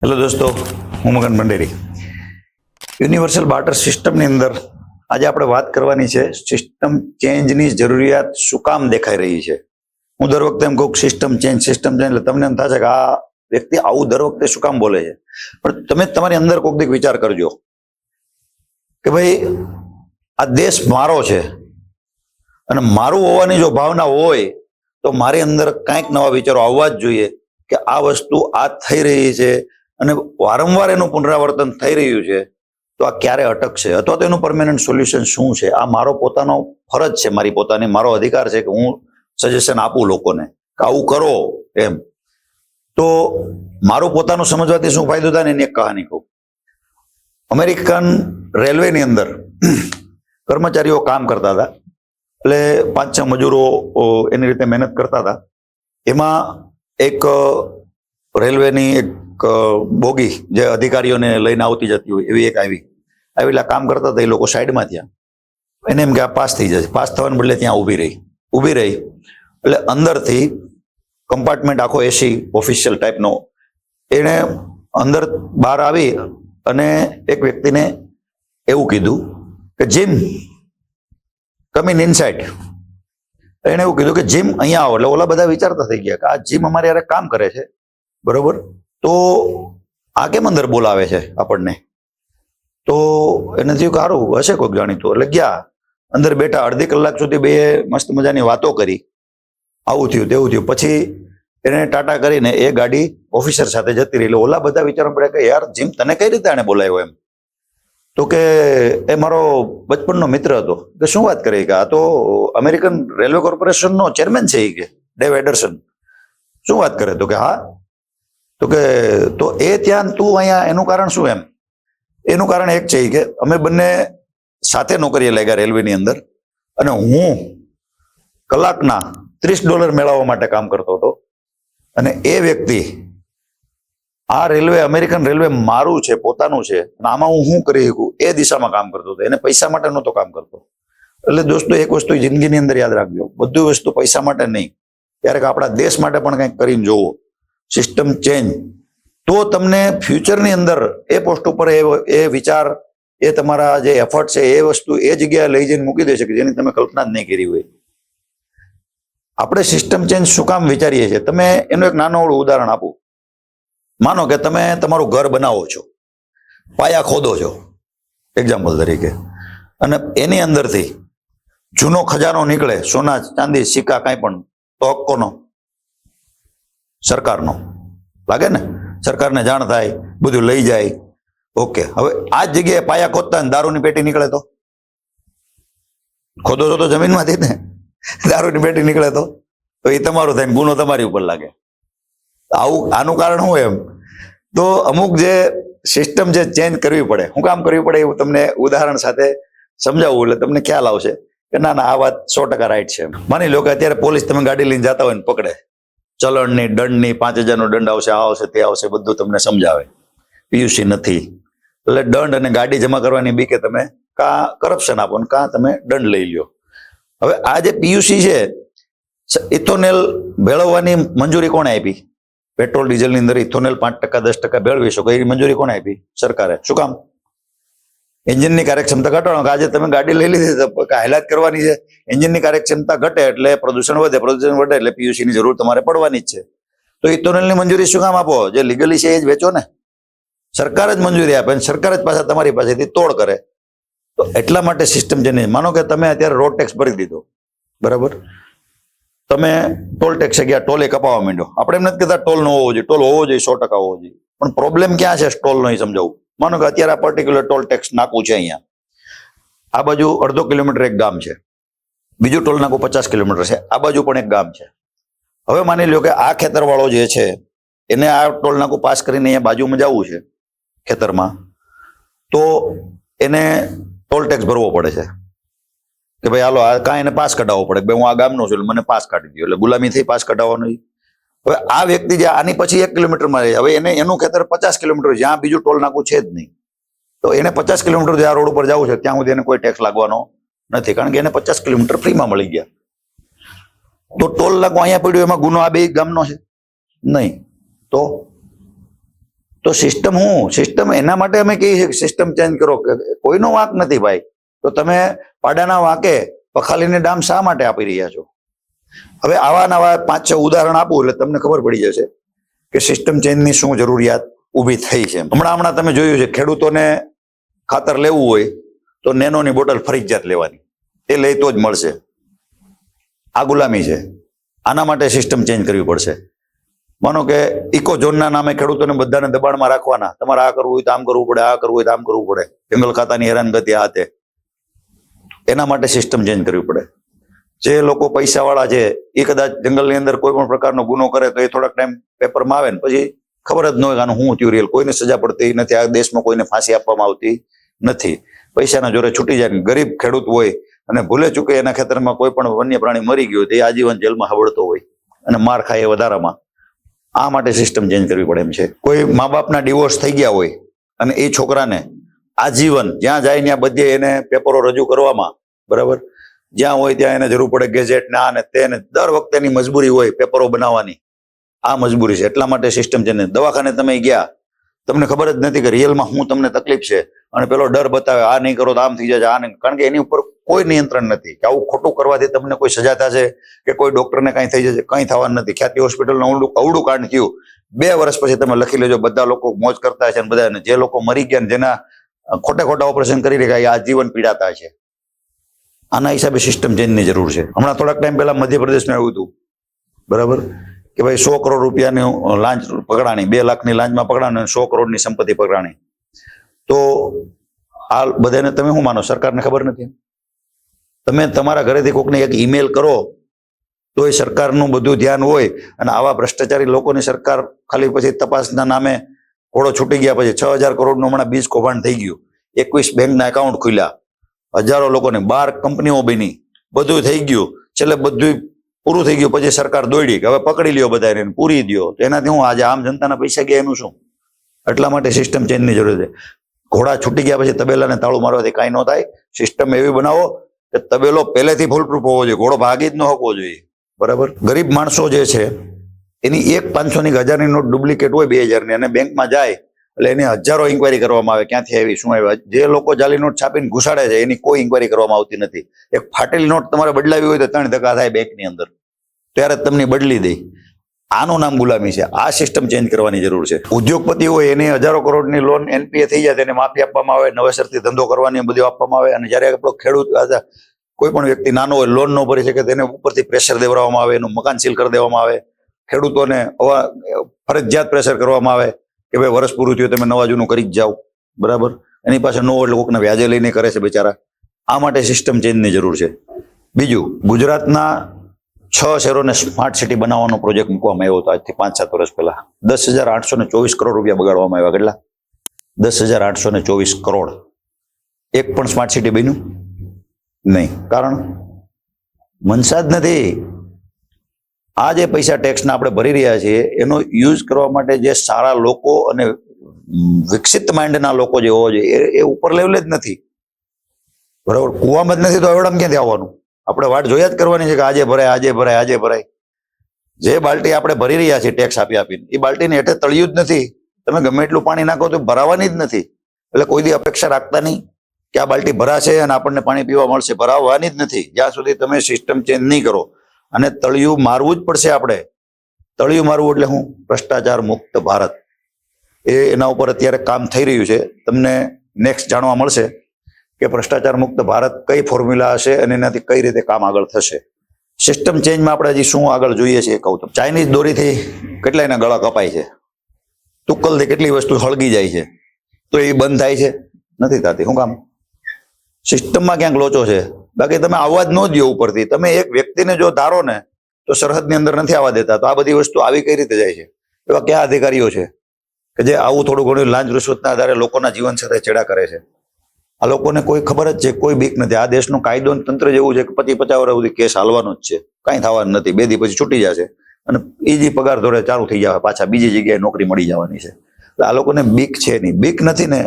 Hello દોસ્તો, હું મગન Bhanderi. Universal barter સિસ્ટમની અંદર આજે આપણે વાત કરવાની છે સિસ્ટમ ચેન્જની જરૂરિયાત શું કામ દેખાઈ રહી છે. હું દર વખતે એમ કહું સિસ્ટમ ચેન્જ એટલે તમને એમ થશે કે આ વ્યક્તિ આવું દર વખતે શું કામ બોલે છે. પણ તમે તમારી અંદર કોઈક દીક વિચાર કરજો કે ભાઈ આ દેશ મારો છે અને મારું હોવાની જો ભાવના હોય તો મારી અંદર કંઈક નવા વિચારો આવવા જ જોઈએ કે આ વસ્તુ આ થઈ રહી છે અને વારંવાર એનું પુનરાવર્તન થઈ રહ્યું છે તો આ ક્યારે અટકશે અથવા તો એનું પરમેનન્ટ સોલ્યુશન શું છે. આ મારો પોતાનો ફરજ છે, મારી પોતાની મારો અધિકાર છે કે હું સજેશન આપું લોકોને કે આવું કરો એમ. તો મારું પોતાનું સમજવાથી શું ફાયદો થાય ને એની એક કહાની કહું. અમેરિકન રેલવેની અંદર કર્મચારીઓ કામ કરતા હતા, એટલે 5-6 મજૂરો એની રીતે મહેનત કરતા હતા. એમાં એક રેલવેની એક બોગી જે અધિકારીઓને લઈને આવતી જતી હોય એવી એક આવેલા કામ કરતા હતા. એ લોકો સાઈડમાં થયા, એને એમ કે આ પાસ થઈ જશે. પાસ થવાને બદલે ત્યાં ઊભી રહી એટલે અંદરથી કમ્પાર્ટમેન્ટ આખો એસી ઓફિશિયલ ટાઈપનો, એને અંદર બહાર આવી અને એક વ્યક્તિને એવું કીધું કે જીમ કમ ઇન ઇનસાઇડ. એને એવું કીધું કે જીમ અહીંયા આવો. એટલે ઓલા બધા વિચારતા થઈ ગયા કે આ જીમ અમારે યાર કામ કરે છે, બરોબર, તો આ કેમ અંદર બોલાવે છે આપણને. તો એને થયું કે સારું હશે કોઈક જાણીતું. એટલે ગયા અંદર બેઠા, અડધી કલાક સુધી બે મસ્ત મજાની વાતો કરી. આવું થયું તેવું થયું. પછી એને ટાટા કરીને એ ગાડી ઓફિસર સાથે જતી રહી. એટલે ઓલા બધા વિચારવા પડ્યા કે યાર જીમ તને કઈ રીતે આને બોલાવ્યો એમ. તો કે એ મારો બચપણનો મિત્ર હતો. કે શું વાત કરી કે આ તો અમેરિકન રેલવે કોર્પોરેશનનો ચેરમેન છે કે ડેવ એડરસન. શું વાત કરે? તો કે હા. તો કે તો એ ત્યાં તું અહીંયા એનું કારણ શું એમ. એનું કારણ એક છે કે અમે બંને સાથે નોકરીએ લાગ્યા રેલવેની અંદર અને હું કલાકના $30 મેળવવા માટે કામ કરતો હતો અને એ વ્યક્તિ આ રેલવે અમેરિકન રેલવે મારું છે, પોતાનું છે, અને આમાં હું શું કરી શકું એ દિશામાં કામ કરતો હતો. એને પૈસા માટે નહોતો કામ કરતો. એટલે દોસ્તો એક વસ્તુ જિંદગીની અંદર યાદ રાખજો, બધી વસ્તુ પૈસા માટે નહીં, ક્યારેક આપણા દેશ માટે પણ કંઈક કરીને જોવો. સિસ્ટમ ચેન્જ તો તમને ફ્યુચરની અંદર એ પોસ્ટ ઉપર એ વિચાર, એ તમારા જે એફર્ટ છે એ વસ્તુ એ જગ્યાએ લઈ જઈને મૂકી દેશે કે જેની તમે કલ્પના જ નહીં કરી હોય. આપણે સિસ્ટમ ચેન્જ શું કામ વિચારીએ છીએ? તમે એનું એક નાનું ઉદાહરણ આપું. માનો કે તમે તમારું ઘર બનાવો છો, પાયા ખોદો છો એક્ઝામ્પલ તરીકે, અને એની અંદરથી જૂનો ખજાનો નીકળે, સોના ચાંદી સિક્કા કાંઈ પણ, તો હક કોનો? સરકારનો. લાગે ને? સરકારને જાણ થાય, બધું લઈ જાય. ઓકે, હવે આ જ જગ્યાએ પાયા ખોદતા ને દારૂની પેટી નીકળે તો ખોદો છો તો જમીનમાંથી ને, દારૂની પેટી નીકળે તો એ તમારું થાય, ગુનો તમારી ઉપર લાગે. આનું કારણ શું એમ? તો અમુક જે સિસ્ટમ જે ચેન્જ કરવી પડે. શું કામ કરવી પડે એવું તમને ઉદાહરણ સાથે સમજાવવું એટલે તમને ખ્યાલ આવશે કે ના આ વાત 100% રાઈટ છે. માની લો કે અત્યારે પોલીસ તમે ગાડી લઈને જતા હોય ને પકડે, ચલણની, દંડની, 5000નો દંડ આવશે, આ આવશે, તે આવશે, બધું તમને સમજાવે. પીયુસી નથી એટલે દંડ અને ગાડી જમા કરવાની બીકે તમે કાં કરપ્શન આપો ને કાં તમે દંડ લઈ લ્યો. હવે આ જે પીયુસી છે, ઇથોનેલ ભેળવવાની મંજૂરી કોણે આપી? પેટ્રોલ ડીઝલની અંદર ઇથોનેલ 5% 10% ભેળવી શકો એની મંજૂરી કોણે આપી? સરકારે. શું કામ? એન્જિનની કાર્યક્ષમતા ઘટાડો. આજે તમે ગાડી લઈ લીધી હાઇલાત કરવાની છે, એન્જિનની કાર્યક્ષમતા ઘટે એટલે પ્રદૂષણ વધે એટલે પીયુસીની જરૂર તમારે પડવાની જ છે. તો ઇથોનેલની મંજૂરી શું કામ આપો? જે લીગલી છે એ જ વેચો ને. સરકાર જ મંજૂરી આપે અને સરકાર જ પાછા તમારી પાસેથી તોડ કરે. તો એટલા માટે સિસ્ટમ છે નહીં. માનો કે તમે અત્યારે રોડ ટેક્સ ભરી દીધો, બરાબર, તમે ટોલ ટેક્સ ગયા, ટોલે કપાવવા માંડ્યો. આપણે એમ નથી કહેતા ટોલ ન હોવો જોઈએ, ટોલ હોવો જોઈએ, 100% હોવો જોઈએ. પણ પ્રોબ્લેમ ક્યાં છે ટોલ નહીં સમજાવું. માનો કે અત્યારે આ પર્ટિક્યુલર ટોલ ટેક્સ નાકું છે અહીંયા, આ બાજુ અડધો કિલોમીટર એક ગામ છે, બીજું ટોલ નાકું 50 કિલોમીટર છે, આ બાજુ પણ એક ગામ છે. હવે માની લો કે આ ખેતરવાળો જે છે એને આ ટોલ નાકું પાસ કરીને અહીંયા બાજુમાં જવું છે ખેતરમાં, તો એને ટોલ ટેક્સ ભરવો પડે છે કે ભાઈ હાલો આ કાંઈ એને પાસ કઢાવવો પડે. ભાઈ હું આ ગામનો છું એટલે મને પાસ કાઢી દો, એટલે ગુલામી થઈ પાસ કઢાવવાનો. હવે આ વ્યક્તિ જે આની પછી 1 કિલોમીટરમાં રહે, હવે એને એનું ખેતર 50 કિલોમીટર, જ્યાં બીજું ટોલ નાકું છે જ નહીં, તો એને 50 કિલોમીટર જ્યાં રોડ ઉપર જવું છે ત્યાં સુધી એને કોઈ ટેક્સ લાગવાનો નથી, કારણ કે એને 50 કિલોમીટર ફ્રીમાં મળી ગયા. તો ટોલ નાકું અહીંયા પડ્યું, એમાં ગુનો આ બે ગામનો છે નહીં. તો તો સિસ્ટમ એના માટે અમે કહીએ છીએ કે સિસ્ટમ ચેન્જ કરો. કોઈનો વાંક નથી ભાઈ. તો તમે પાડાના વાંકે પખાલીને ડામ શા માટે આપી રહ્યા છો? હવે આવા નવા 5-6 ઉદાહરણ આપું એટલે તમને ખબર પડી જશે કે સિસ્ટમ ચેન્જની શું જરૂરિયાત ઊભી થઈ છે. હમણાં તમે જોયું છે, ખેડૂતોને ખાતર લેવું હોય તો નેનોની બોટલ ફરજિયાત લેવાની, એ લે તો જ મળશે. આ ગુલામી છે. આના માટે સિસ્ટમ ચેન્જ કરવી પડશે. માનો કે ઇકોઝોનના નામે ખેડૂતોને બધાને દબાણમાં રાખવાના, તમારે આ કરવું હોય તો આમ કરવું પડે, આ કરવું હોય તો આમ કરવું પડે, જંગલ ખાતાની હેરાનગતિ આ તે. એના માટે સિસ્ટમ ચેન્જ કરવી પડે. જે લોકો પૈસાવાળા છે એ કદાચ જંગલની અંદર કોઈ પણ પ્રકારનો ગુનો કરે તો એ થોડાક ટાઈમ પેપરમાં આવે ને પછી ખબર જ ન હોય કે આનું શું થયું રિયલ. કોઈને સજા પડતી નથી. આ દેશમાં કોઈને ફાંસી આપવામાં આવતી નથી. પૈસાના જોરે છૂટી જાય. ગરીબ ખેડૂત હોય અને ભૂલે ચૂકે એના ખેતરમાં કોઈ પણ વન્ય પ્રાણી મરી ગયું તો એ આજીવન જેલમાં હવડતો હોય અને માર ખાય એ વધારામાં. આ માટે સિસ્ટમ ચેન્જ કરવી પડે એમ છે. કોઈ મા બાપના ડિવોર્સ થઈ ગયા હોય અને એ છોકરાને આજીવન જ્યાં જાય ત્યાં બધે એને પેપરો રજૂ કરવામાં, બરાબર, જ્યાં હોય ત્યાં એને જરૂર પડે ગેજેટ ને આ ને તેને, દર વખતેની મજબૂરી હોય પેપરો બનાવવાની. આ મજબૂરી છે. એટલા માટે સિસ્ટમ ચેન્જ. દવાખાને તમે ગયા, તમને ખબર જ નથી કે રિયલમાં શું તમને તકલીફ છે અને પેલો ડર બતાવે આ નહીં કરો તો આમ થઈ જાય, આ નહીં, કારણ કે એની ઉપર કોઈ નિયંત્રણ નથી કે આવું ખોટું કરવાથી તમને કોઈ સજા થશે કે કોઈ ડોક્ટરને કાંઈ થઈ જશે. કંઈ થવાનું નથી. ખ્યાતિ હોસ્પિટલનું અવળું કાંડ થયું, 2 વર્ષ પછી તમે લખી લેજો, બધા લોકો મોજ કરતા છે અને બધા જે લોકો મરી ગયા જેના ખોટા ઓપરેશન કરી રહ્યા એ આજીવન પીડાતા છે. આના હિસાબે સિસ્ટમ ચેન્જની જરૂર છે. હમણાં થોડાક ટાઈમ પહેલા મધ્યપ્રદેશમાં આવ્યું હતું, બરાબર, કે ભાઈ 100 કરોડ રૂપિયાની લાંચ પકડાણી, 2 લાખની લાંચમાં પકડાણી, 100 કરોડની સંપત્તિ પકડાણી. તો આ બધાને તમે શું માનો? સરકારને ખબર નથી? તમે તમારા ઘરેથી કોકને એક ઈમેલ કરો તો એ સરકારનું બધું ધ્યાન હોય અને આવા ભ્રષ્ટાચારી લોકોની સરકાર ખાલી પછી તપાસના નામે ઘોડો છૂટી ગયા પછી 6000 કરોડનું હમણાં બીજ કૌભાંડ થઈ ગયું. 21 બેંકના એકાઉન્ટ ખુલ્યા, હજારો લોકોને, 12 કંપનીઓ બની, બધું થઈ ગયું. છેલ્લે બધું પૂરું થઈ ગયું પછી સરકાર દોડી કે હવે પકડી લ્યો બધાને, પૂરી દો. તો એનાથી હું આજે આમ જનતાના પૈસા ગયા એનું શું? એટલા માટે સિસ્ટમ ચેન્જની જરૂર છે. ઘોડા છૂટી ગયા પછી તબેલાને તાળું મારવાથી કાંઈ ન થાય. સિસ્ટમ એવી બનાવો કે તબેલો પહેલેથી ફૂલપ્રૂફ હોવો જોઈએ, ઘોડો ભાગી જ ન શકવો જોઈએ, બરાબર. ગરીબ માણસો જે છે એની 1 500ની 1000ની નોટ ડુપ્લિકેટ હોય 2000ની અને બેંકમાં જાય એટલે એની હજારો ઇન્કવાયરી કરવામાં આવે, ક્યાંથી આવી, શું આવ્યા. જે લોકો જાલી નોટ છાપીને ઘુસાડે છે એની કોઈ ઇન્કવાયરી કરવામાં આવતી નથી. એક ફાટેલી નોટ તમારે બદલાવી હોય તો 3 ધક્કા થાય બેંકની અંદર, ત્યારે તમને બદલી દે. આનું નામ ગુલામી છે. આ સિસ્ટમ ચેન્જ કરવાની જરૂર છે. ઉદ્યોગપતિ હોય એની હજારો કરોડની લોન NPA થઈ જાય તેને માફી આપવામાં આવે, નવેસરથી ધંધો કરવાની બધું આપવામાં આવે. અને જ્યારે આપણો ખેડૂત, કોઈ પણ વ્યક્તિ નાનો હોય, લોન ન ભરી શકે તેને ઉપરથી પ્રેશર દેવડાવવામાં આવે, એનું મકાન સીલ કરી દેવામાં આવે. ખેડૂતોને ફરજિયાત પ્રેશર કરવામાં આવે કે ભાઈ વર્ષ પૂરું થયું તમે નવા જૂનું કરી જ જાઓ, બરાબર. એની પાસે ન હોય એટલે કોકને વ્યાજે લઈને કરે છે બિચારા. આ માટે સિસ્ટમ ચેન્જની જરૂર છે. બીજું, ગુજરાતના 6 શહેરોને સ્માર્ટ સિટી બનાવવાનો પ્રોજેક્ટ મૂકવામાં આવ્યો હતો આજથી 5-7 વર્ષ પહેલા. 10,824 કરોડ રૂપિયા બગાડવામાં આવ્યા. કેટલા? 10,824 કરોડ. એક પણ સ્માર્ટ સિટી બન્યું નહીં. કારણ મનસા જ નથી. આ જે પૈસા ટેક્સના આપણે ભરી રહ્યા છીએ એનો યુઝ કરવા માટે જે સારા લોકો અને વિકસિત માઇન્ડના લોકો જે હોવા જોઈએ એ ઉપર લેવલે જ નથી, બરાબર. કુવામાં જ નથી તો એવડામ ક્યાંથી આવવાનું? આપણે વાટ જોયા જ કરવાની છે કે આજે ભરાય, આજે ભરાય, આજે ભરાય. જે બાલ્ટી આપણે ભરી રહ્યા છીએ ટેક્સ આપીને એ બાલ્ટીને હેઠે તળિયું જ નથી. તમે ગમે એટલું પાણી નાખો તો ભરાવાની જ નથી. એટલે કોઈ દી અપેક્ષા રાખતા નહીં કે આ બાલ્ટી ભરાશે અને આપણને પાણી પીવા મળશે. ભરાવાની જ નથી જ્યાં સુધી તમે સિસ્ટમ ચેન્જ નહીં કરો. અને તળિયું મારવું જ પડશે આપણે. તળિયું મારવું એટલે હું? ભ્રષ્ટાચાર મુક્ત ભારત. એના ઉપર અત્યારે કામ થઈ રહ્યું છે. તમને નેક્સ્ટ જાણવા મળશે કે ભ્રષ્ટાચાર મુક્ત ભારત કઈ ફોર્મ્યુલા હશે અને એનાથી કઈ રીતે કામ આગળ થશે. સિસ્ટમ ચેન્જમાં આપણે હજી શું આગળ જોઈએ છીએ કહું તો, ચાઇનીઝ દોરીથી કેટલાયના ગળા કપાય છે, તુક્કલથી કેટલી વસ્તુ હળગી જાય છે, તો એ બંધ થાય છે? નથી થતી. શું કામ? સિસ્ટમમાં ક્યાંક લોચો છે. બાકી તમે આવવા જ ન દો ઉપરથી. તમે એક વ્યક્તિને જો ધારો ને તો સરહદની અંદર નથી આવવા દેતા, તો આ બધી વસ્તુ આવી કઈ રીતે જાય છે? એવા કયા અધિકારીઓ છે કે જે આવું થોડું ઘણું લાંચ રૂશ્વતના આધારે લોકોના જીવન સાથે ચેડા કરે છે? આ લોકોને કોઈ ખબર જ છે, કોઈ બીક નથી. આ દેશનું કાયદો તંત્ર જેવું છે કે 50-50 વર્ષ સુધી કેસ હાલવાનો જ છે, કાંઈ થવાનું નથી. 2 દી પછી છૂટી જશે અને ઈજી પગાર ધોરે ચાલુ થઈ જવા, પાછા બીજી જગ્યાએ નોકરી મળી જવાની છે. આ લોકોને બીક છે નહીં. બીક નથી ને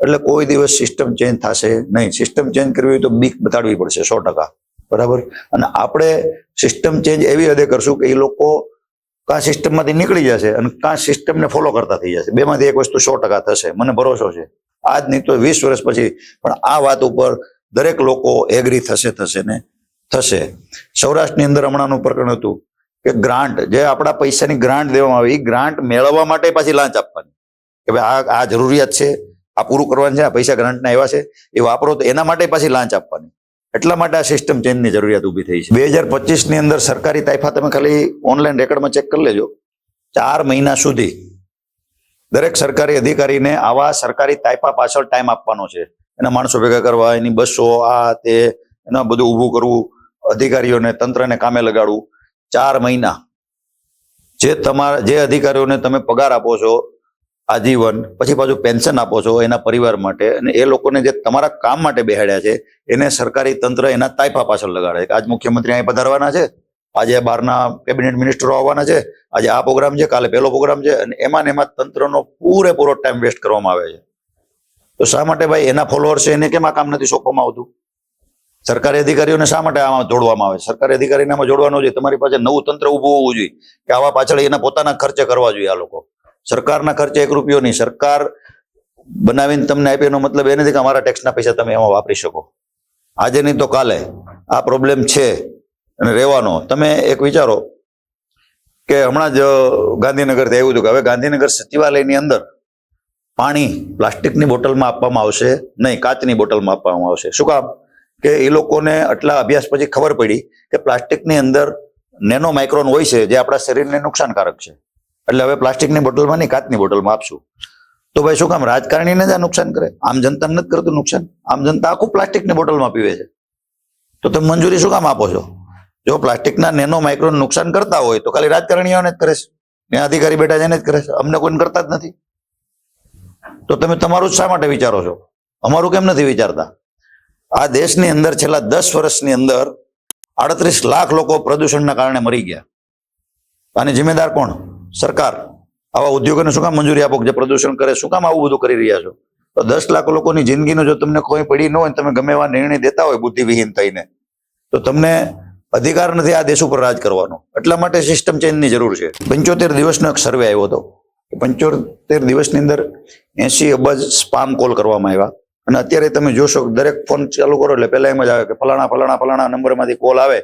એટલે કોઈ દિવસ સિસ્ટમ ચેન્જ થશે નહીં. સિસ્ટમ ચેન્જ કરવી હોય તો બીક બતાડવી પડશે 100%, બરાબર. અને આપણે સિસ્ટમ ચેન્જ એવી હદે કરશું કે એ લોકો કાં સિસ્ટમમાંથી નીકળી જશે અને કાં સિસ્ટમને ફોલો કરતા થઈ જશે. બેમાંથી એક વસ્તુ 100% થશે, મને ભરોસો છે. આજ નહીં તો 20 વર્ષ પછી પણ આ વાત ઉપર દરેક લોકો એગ્રી થશે ને થશે. સૌરાષ્ટ્રની અંદર હમણાંનું પ્રકરણ હતું કે ગ્રાન્ટ, જે આપણા પૈસાની ગ્રાન્ટ દેવામાં આવે, એ ગ્રાન્ટ મેળવવા માટે પાછી લાંચ આપવાની કે ભાઈ આ જરૂરિયાત છે, આ પૂરું કરવાનું છે, આ પૈસા ગ્રાન્ટના એવા છે, એ વાપરો, તો એના માટે પાછી લાંચ આપવાની. એટલા માટે આ સિસ્ટમ ચેન્જની જરૂરિયાત ઊભી થઈ છે. 2025ની અંદર સરકારી તાઇફા, તમે ખાલી ઓનલાઈન રેકોર્ડમાં ચેક કરી લેજો, 4 મહિના સુધી દરેક સરકારી અધિકારીને આવા સરકારી તાઇફા પાછળ ટાઈમ આપવાનો છે. એના માણસો ભેગા કરવા, એની બસો, આ તે, એના બધું ઊભું કરવું, અધિકારીઓને તંત્રને કામે લગાડવું. 4 મહિના જે અધિકારીઓને તમે પગાર આપો છો આજીવન, પછી પાછું પેન્શન આપો છો એના પરિવાર માટે, અને એ લોકોને જે તમારા કામ માટે બેહાડ્યા છે એને સરકારી તંત્ર એના તાઇફા પાછળ લગાડે છે. આજ મુખ્યમંત્રી અહીં પધારવાના છે, આજે બહારના કેબિનેટ મિનિસ્ટરો આવવાના છે, આજે આ પ્રોગ્રામ છે, કાલે પેલો પ્રોગ્રામ છે, અને એમાં તંત્રનો પૂરેપૂરો ટાઈમ વેસ્ટ કરવામાં આવે છે. તો શા માટે ભાઈ એના ફોલોઅર્સ છે એને કેમ આ કામ નથી સોંપવામાં આવતું? સરકારી અધિકારીઓને શા માટે આમાં જોડવામાં આવે? સરકારી અધિકારીને આમાં જોડવાનું જોઈએ. તમારી પાસે નવું તંત્ર ઊભું હોવું જોઈએ કે આવા પાછળ એના પોતાના ખર્ચે કરવા જોઈએ. આ લોકો સરકારના ખર્ચે 1 રૂપિયો નહીં, સરકાર બનાવીને તમને આપી એનો મતલબ એ નથી કે અમારા ટેક્સના પૈસા તમે એમાં વાપરી શકો. આજે નહીં તો કાલે આ પ્રોબ્લેમ છે અને રહેવાનો. તમે એક વિચારો કે હમણાં જ ગાંધીનગરથી આવ્યું હતું કે હવે ગાંધીનગર સચિવાલયની અંદર પાણી પ્લાસ્ટિકની બોટલમાં આપવામાં આવશે નહીં, કાચની બોટલમાં આપવામાં આવશે. શું કામ? કે એ લોકોને આટલા અભ્યાસ પછી ખબર પડી કે પ્લાસ્ટિકની અંદર નેનો માઇક્રોન હોય છે જે આપણા શરીરને નુકસાનકારક છે. એટલે હવે પ્લાસ્ટિકની બોટલમાં નહીં, કાચની બોટલમાં આપશું. તો ભાઈ શું કામ? રાજકારણીને જ આ નુકસાન કરે, આમ જનતાને નથી કરતું નુકસાન. આમ જનતા આખું પ્લાસ્ટિકની બોટલમાં પીવે છે. તો તમે મંજૂરી શું કામ આપો છો? જો પ્લાસ્ટિકના નેનો માઇક્રોન નુકસાન કરતા હોય તો ખાલી રાજકારણીઓને જ કરે છે, ત્યાં અધિકારી બેઠા છે એને જ કરે છે, અમને કોઈને કરતા જ નથી. તો તમે તમારું જ શા માટે વિચારો છો? અમારું કેમ નથી વિચારતા? આ દેશની અંદર છેલ્લા 10 વર્ષની અંદર 38 લાખ લોકો પ્રદૂષણના કારણે મરી ગયા. આની જિમ્મેદાર કોણ? સરકાર. આવા ઉદ્યોગોને શું કામ મંજૂરી આપો જે પ્રદૂષણ કરે? શું કામ આવું બધું કરી રહ્યા છો? તો 10 લાખ લોકોની જિંદગીનો જો તમને કોઈ પડી ન હોય, તમે ગમે એવા નિર્ણય દેતા હોય બુદ્ધિવિહીન થઈને, તો તમને અધિકાર નથી આ દેશ ઉપર રાજ કરવાનો. એટલા માટે સિસ્ટમ ચેન્જની જરૂર છે. 75 દિવસનો એક સર્વે આવ્યો હતો. 75 દિવસની અંદર 80 અબજ સ્પામ કોલ કરવામાં આવ્યા. અને અત્યારે તમે જોશો દરેક ફોન ચાલુ કરો એટલે પહેલા એમ જ આવે કે ફલાણા નંબરમાંથી કોલ આવે.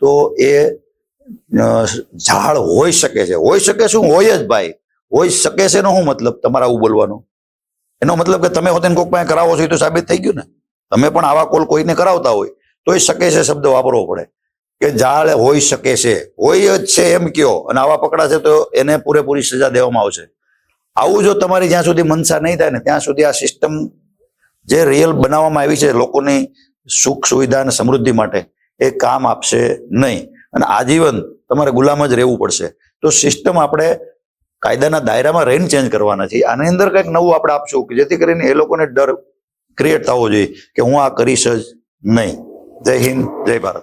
તો એ ઝાડ હોઈ શકે છે. હોઈ શકે શું? હોય જ ભાઈ. હોઈ શકે છે નો શું મતલબ તમારા આવું બોલવાનો? એનો મતલબ કે તમે હોતે કોઈક પાસે કરાવો છો એ તો સાબિત થઈ ગયું ને. તમે પણ આવા કોલ કોઈને કરાવતા હોય તો એ શકે છે શબ્દ વાપરવો પડે કે ઝાડ હોઈ શકે છે. હોય જ છે એમ કયો, અને આવા પકડાશે તો એને પૂરેપૂરી સજા દેવામાં આવશે. આવું જો તમારી જ્યાં સુધી મનસા નહીં થાય ને ત્યાં સુધી આ સિસ્ટમ જે રિયલ બનાવવામાં આવી છે લોકોની સુખ સુવિધા અને સમૃદ્ધિ માટે, એ કામ આપશે નહીં. અને આજીવન તમારે ગુલામ જ રહેવું પડશે. તો સિસ્ટમ આપણે કાયદાના દાયરામાં રહીને ચેન્જ કરવાના છે. આની અંદર કંઈક નવું આપણે આપશું કે જેથી કરીને એ લોકોને ડર ક્રિએટ થવો જોઈએ કે હું આ કરીશ જ નહીં. જય હિન્દ, જય ભારત.